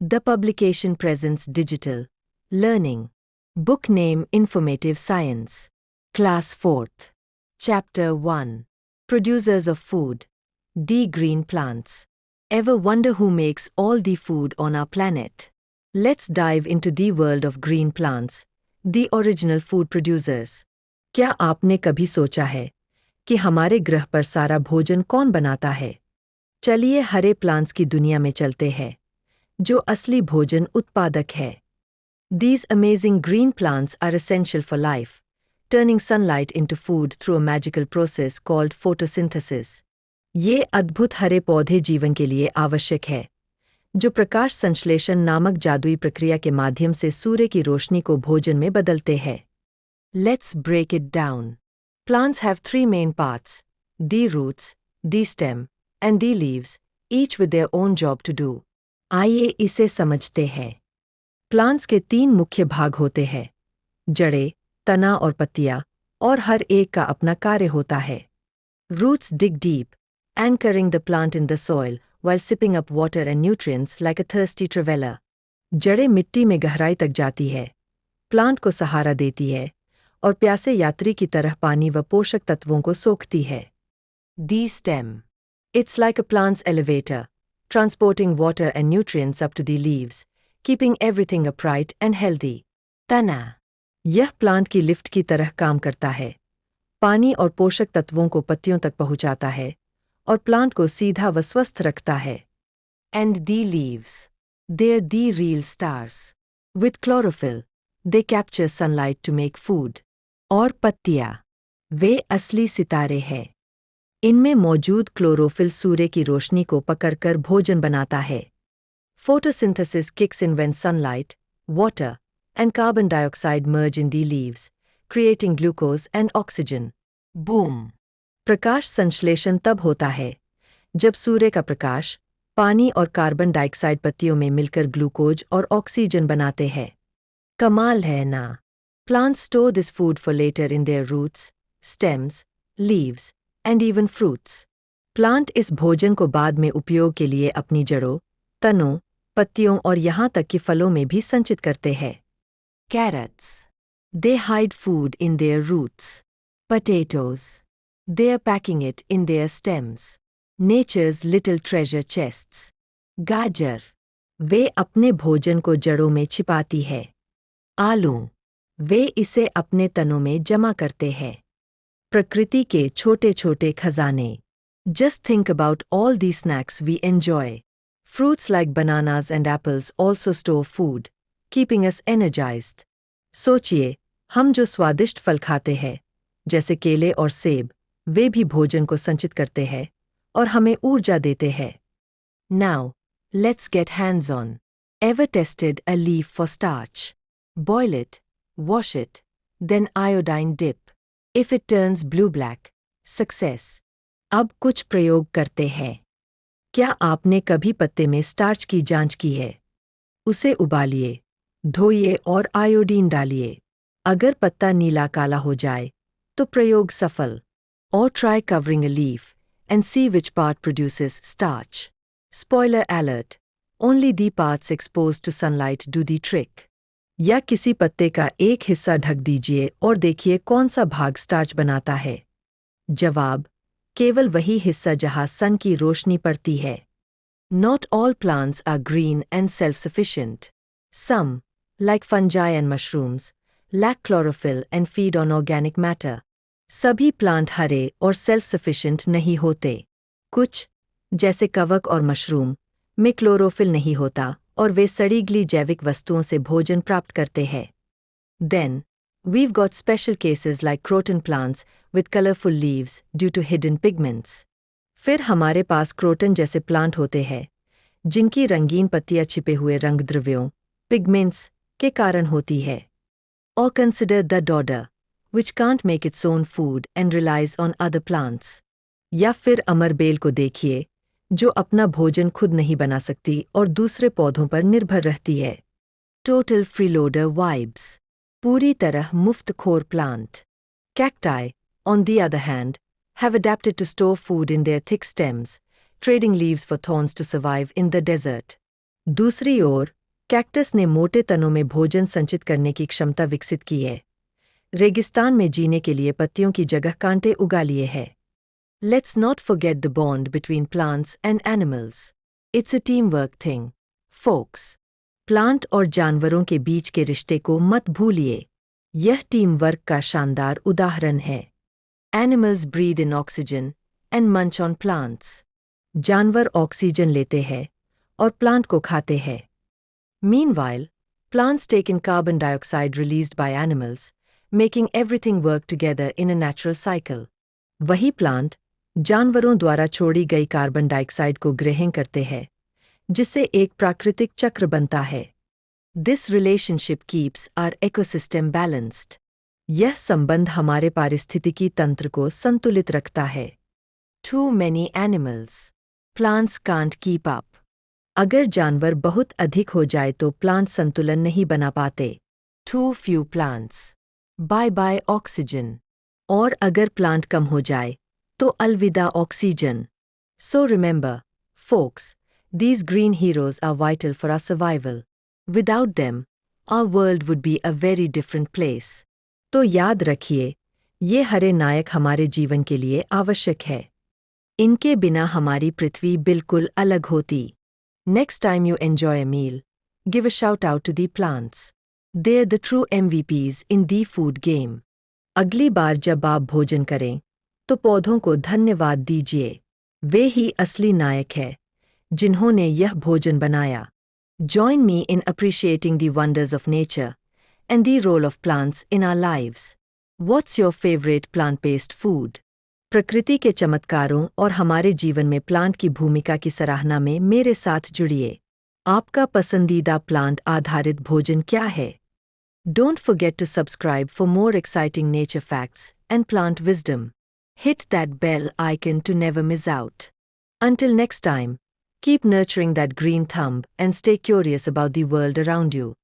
The publication presents digital learning. Book name Informative Science. Class 4th. Chapter 1. Producers of Food. The Green Plants. Ever wonder who makes all the food on our planet? Let's dive into the world of green plants, the original food producers. क्या आपने कभी सोचा है कि हमारे ग्रह पर सारा भोजन कौन बनाता है? चलिए हरे प्लांट्स की दुनिया में चलते हैं, जो असली भोजन उत्पादक है. These amazing green plants are essential for life, turning sunlight into food through a magical process called photosynthesis. ये अद्भुत हरे पौधे जीवन के लिए आवश्यक है, जो प्रकाश संश्लेषण नामक जादुई प्रक्रिया के माध्यम से सूर्य की रोशनी को भोजन में बदलते हैं. Let's break it down. Plants have three main parts: the roots, the stem, and the leaves, each with their own job to do. आइए इसे समझते हैं. प्लांट्स के 3 मुख्य भाग होते हैं: जड़ें, तना और पत्तियां, और हर एक का अपना कार्य होता है. Roots dig deep, anchoring the plant in the soil while sipping up water and nutrients like a thirsty traveler. जड़ें मिट्टी में गहराई तक जाती है, प्लांट को सहारा देती है और प्यासे यात्री की तरह पानी व पोषक तत्वों को सोखती है. The stem. It's like a plant's elevator, transporting water and nutrients up to the leaves, keeping everything upright and healthy. तना. यह प्लांट की लिफ्ट की तरह काम करता है, पानी और पोषक तत्वों को पत्तियों तक पहुंचाता है और प्लांट को सीधा व स्वस्थ रखता है. And the leaves. They're the real stars. With chlorophyll, they capture sunlight to make food. और पत्तियां. वे असली सितारे हैं. इनमें मौजूद क्लोरोफिल सूर्य की रोशनी को पकड़कर भोजन बनाता है. Photosynthesis kicks in when sunlight, water, and carbon dioxide merge in the leaves, creating glucose and oxygen. Boom! प्रकाश संश्लेषण तब होता है जब सूर्य का प्रकाश, पानी और कार्बन डाइऑक्साइड पत्तियों में मिलकर ग्लूकोज और ऑक्सीजन बनाते हैं. कमाल है ना? Plants store this food for later in their roots, stems, leaves, and even fruits. Plant इस भोजन को बाद में उपयोग के लिए अपनी जड़ों, तनों, पत्तियों और यहाँ तक कि फलों में भी संचित करते हैं. Carrots. They hide food in their roots. Potatoes. They are packing it in their stems. Nature's little treasure chests. गाजर. वे अपने भोजन को जड़ों में छिपाती है. आलू. वे इसे अपने तनों में जमा करते हैं. प्रकृति के छोटे छोटे खजाने. Just think about all these snacks we enjoy. Fruits like bananas and apples also store food, keeping us energized. सोचिए, हम जो स्वादिष्ट फल खाते हैं, जैसे केले और सेब, वे भी भोजन को संचित करते हैं और हमें ऊर्जा देते हैं. Now, let's get hands-on. Ever tested a leaf for starch? Boil it, wash it, then iodine dip. If it turns blue-black, success. अब कुछ प्रयोग करते हैं. क्या आपने कभी पत्ते में स्टार्च की जांच की है? उसे उबालिए, धोइए और आयोडीन डालिए. अगर पत्ता नीला काला हो जाए, तो प्रयोग सफल. Or try covering a leaf and see which part produces starch. Spoiler alert: only the parts exposed to sunlight do the trick. या किसी पत्ते का एक हिस्सा ढक दीजिए और देखिए कौन सा भाग स्टार्च बनाता है. जवाब: केवल वही हिस्सा जहां सन की रोशनी पड़ती है. Not all plants are green and self-sufficient. Some, like fungi and mushrooms, lack chlorophyll and feed on organic matter. सभी प्लांट हरे और self-sufficient नहीं होते. कुछ, जैसे कवक और मशरूम, में क्लोरोफिल नहीं होता और वे सड़ी गली जैविक वस्तुओं से भोजन प्राप्त करते हैं. Then, we've got special cases like croton plants with colorful leaves due to hidden pigments. फिर हमारे पास क्रोटन जैसे प्लांट होते हैं, जिनकी रंगीन पत्तियां छिपे हुए रंग द्रव्यों, पिगमेंट्स, के कारण होती है. Or consider the dodder, which can't make its own food and relies on other plants. या फिर अमरबेल को देखिए, जो अपना भोजन खुद नहीं बना सकती और दूसरे पौधों पर निर्भर रहती है. Total freeloader vibes. पूरी तरह मुफ्तखोर plant. Cacti, on the other hand, have adapted to store food in their thick stems, trading leaves for thorns to survive in the desert. दूसरी ओर, कैक्टस ने मोटे तनों में भोजन संचित करने की क्षमता विकसित की है। रेगिस्तान में जीने के लिए पत्तियों की जगह कांटे उगा लिए है। Let's not forget the bond between plants and animals. It's a teamwork thing, folks. Plant और जानवरों के बीच के रिश्ते को मत भूलिए। यह टीम वर्क का शानदार उदाहरण है। Animals breathe in oxygen and munch on plants. जानवर ऑक्सीजन लेते हैं और प्लांट को खाते हैं। Meanwhile, plants take in carbon dioxide released by animals, making everything work together in a natural cycle. वही प्लांट जानवरों द्वारा छोड़ी गई कार्बन डाइऑक्साइड को ग्रहण करते हैं, जिससे एक प्राकृतिक चक्र बनता है। This relationship keeps our ecosystem balanced. यह संबंध हमारे पारिस्थितिकी तंत्र को संतुलित रखता है। Too many animals. Plants can't keep up. अगर जानवर बहुत अधिक हो जाए तो प्लांट संतुलन नहीं बना पाते। Too few plants. Bye bye oxygen. और अगर प्लांट कम हो जाए तो अलविदा oxygen. So remember, folks, these green heroes are vital for our survival. Without them, our world would be a very different place. तो याद रखिए, ये हरे नायक हमारे जीवन के लिए आवश्यक है। इनके बिना हमारी पृथ्वी बिल्कुल अलग होती। Next time you enjoy a meal, give a shout out to the plants. They're the true MVPs in the food game. अगली बार जब आप भोजन करें, तो पौधों को धन्यवाद दीजिए। वे ही असली नायक हैं, जिन्होंने यह भोजन बनाया। Join me in appreciating the wonders of nature and the role of plants in our lives. What's your favorite plant-based food? प्रकृति के चमत्कारों और हमारे जीवन में प्लांट की भूमिका की सराहना में मेरे साथ जुड़िए। आपका पसंदीदा प्लांट आधारित भोजन क्या है? Don't forget to subscribe for more exciting nature facts and plant wisdom. Hit that bell icon to never miss out. Until next time, keep nurturing that green thumb and stay curious about the world around you.